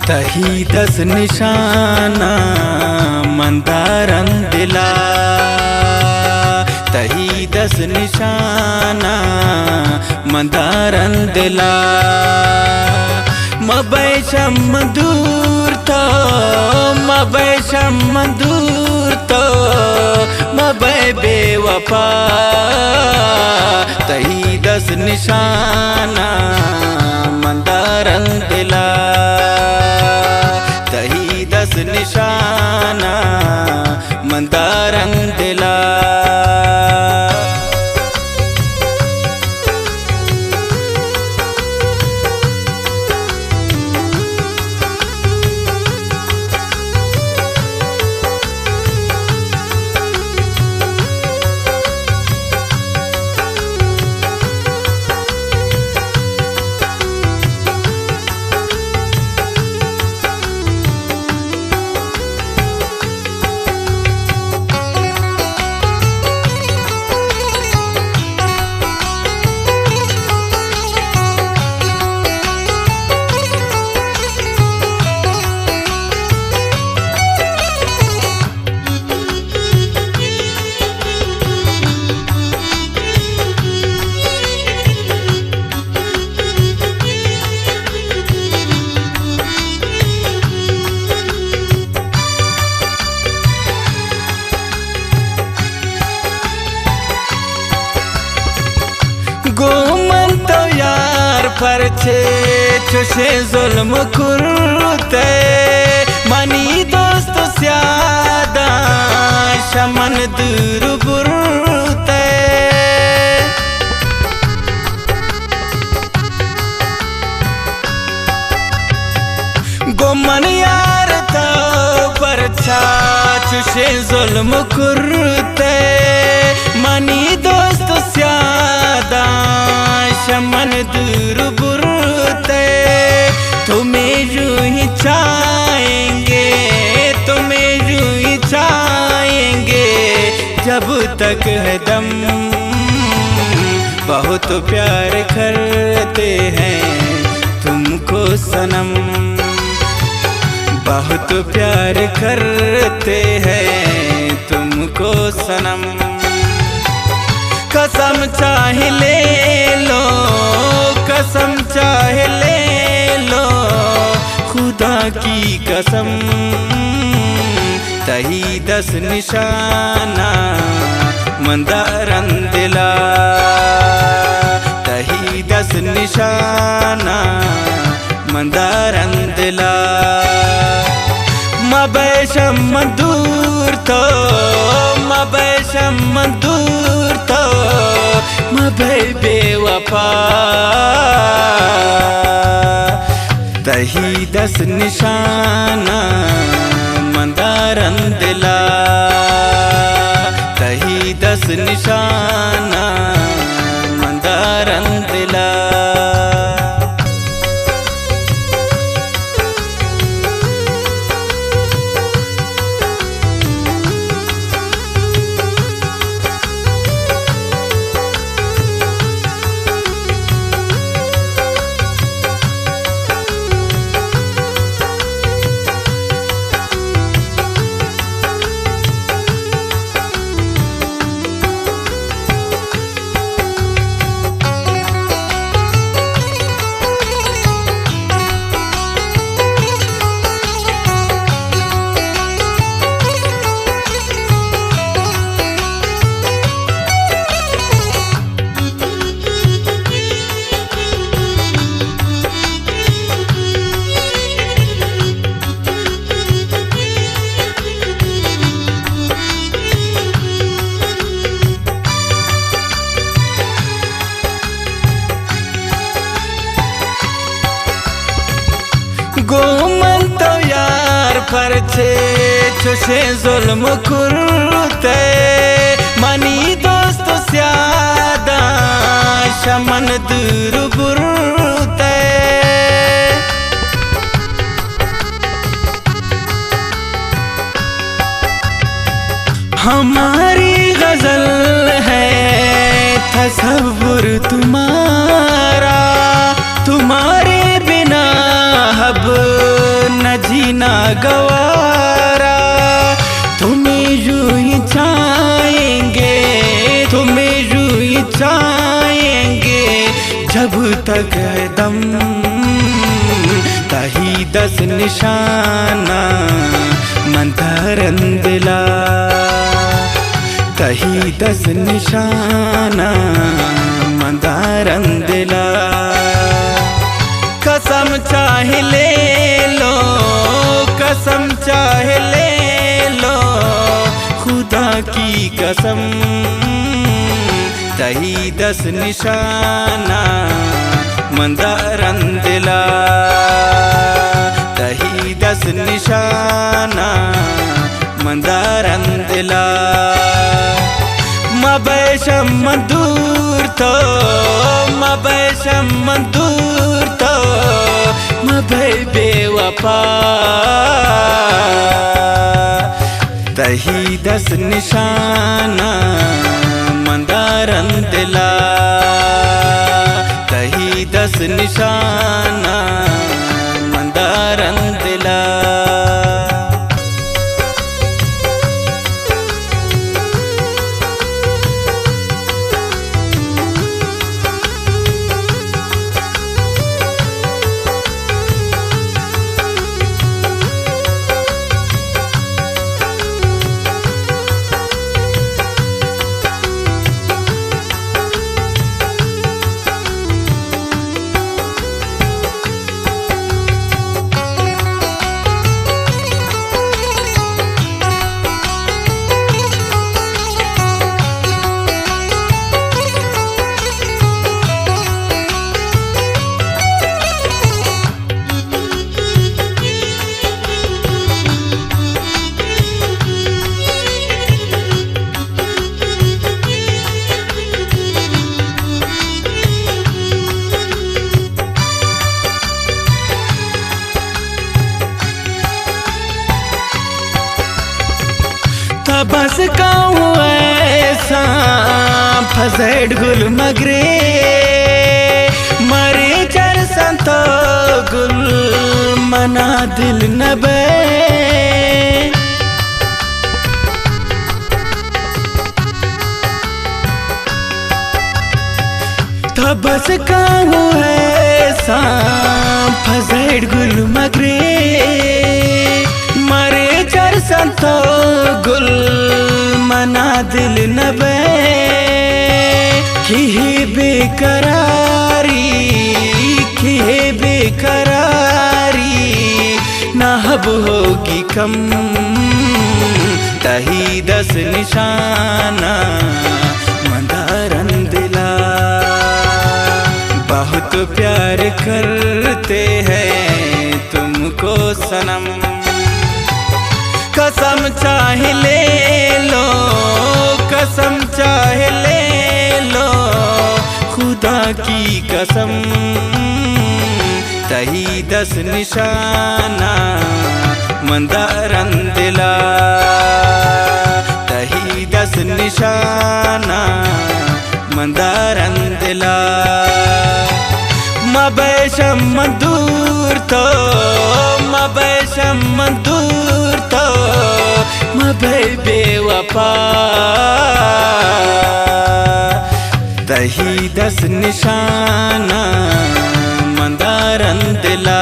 तही दस निशाना मंदारन दिला, तही दस निशाना मंदारन दिला। मबैशम दूर तो मबैशम दूर तो मबै बेवफा, तही दस निशाना मंदारन दिला, तही दस निशाना मंदारन दिला। गोमन तो यार पर छे जुल्म कुरते, मनी दोस्त स्यादा शमन दूर बुरते। गोमन यार तो पर छे जुल्म कुरते, मनी दोस्त स्यादा शमन दूर बुरते। तुम्हें यूं ही चाहेंगे, तुम्हें यूं ही चाहेंगे जब तक है दम। बहुत प्यार करते हैं तुमको सनम, बहुत प्यार करते हैं तुमको सनम। कसम चाहे ले लो, कसम चाहे ले लो खुदा की कसम, तही दस निशाना मंदारन दिला, तही दस निशाना मंदारन दिला। मबैशम दूर तो मबैशम दूर तो मबै बेवफा, तही दस निशाना मंदारन दिला, तही दस निशाना मंदारन दिला। गोमन तो यार पर छे जुल्म कुरते, मनी दोस्त स्यादा शमन दूर बुरते। हमारी गजल है तसव्वुर तुम्हारा, तुम्हारे बिना अब तक है दम तही 10 निशाना मंदारन दिला तही 10 निशाना मंदारन दिला कसम चाहे ले लो कसम चाहे ले लो खुदा की कसम तही 10 निशाना मंदारन दिला तही 10 निशाना मंदारन दिला मबैशम दूर तो मबैशम दूर तो मबै बेवफा तही 10 निशाना मंदारन दिला तही 10 निशाना मंदारन दिला बस कहूँ ऐसा फसेड गुल मगरे मरे चर संतो गुल मना दिल नबे तो बस कहूँ ऐसा फसेड गुल मगरे मरे चर संतो गुल मना दिल नबे की बेकरारी नाहब होगी कम तही 10 निशाना मंदारन दिला बहुत प्यार करते हैं तुमको सनम कसम चाहे ले लो कसम चाहे ले लो खुदा की कसम तही 10 निशाना मंदारन दिला तही 10 निशाना मंदारन दिला मबैशम दूर तो मबैशम दूर तो मबै बेवफा तही 10 निशाना मंदारन दिला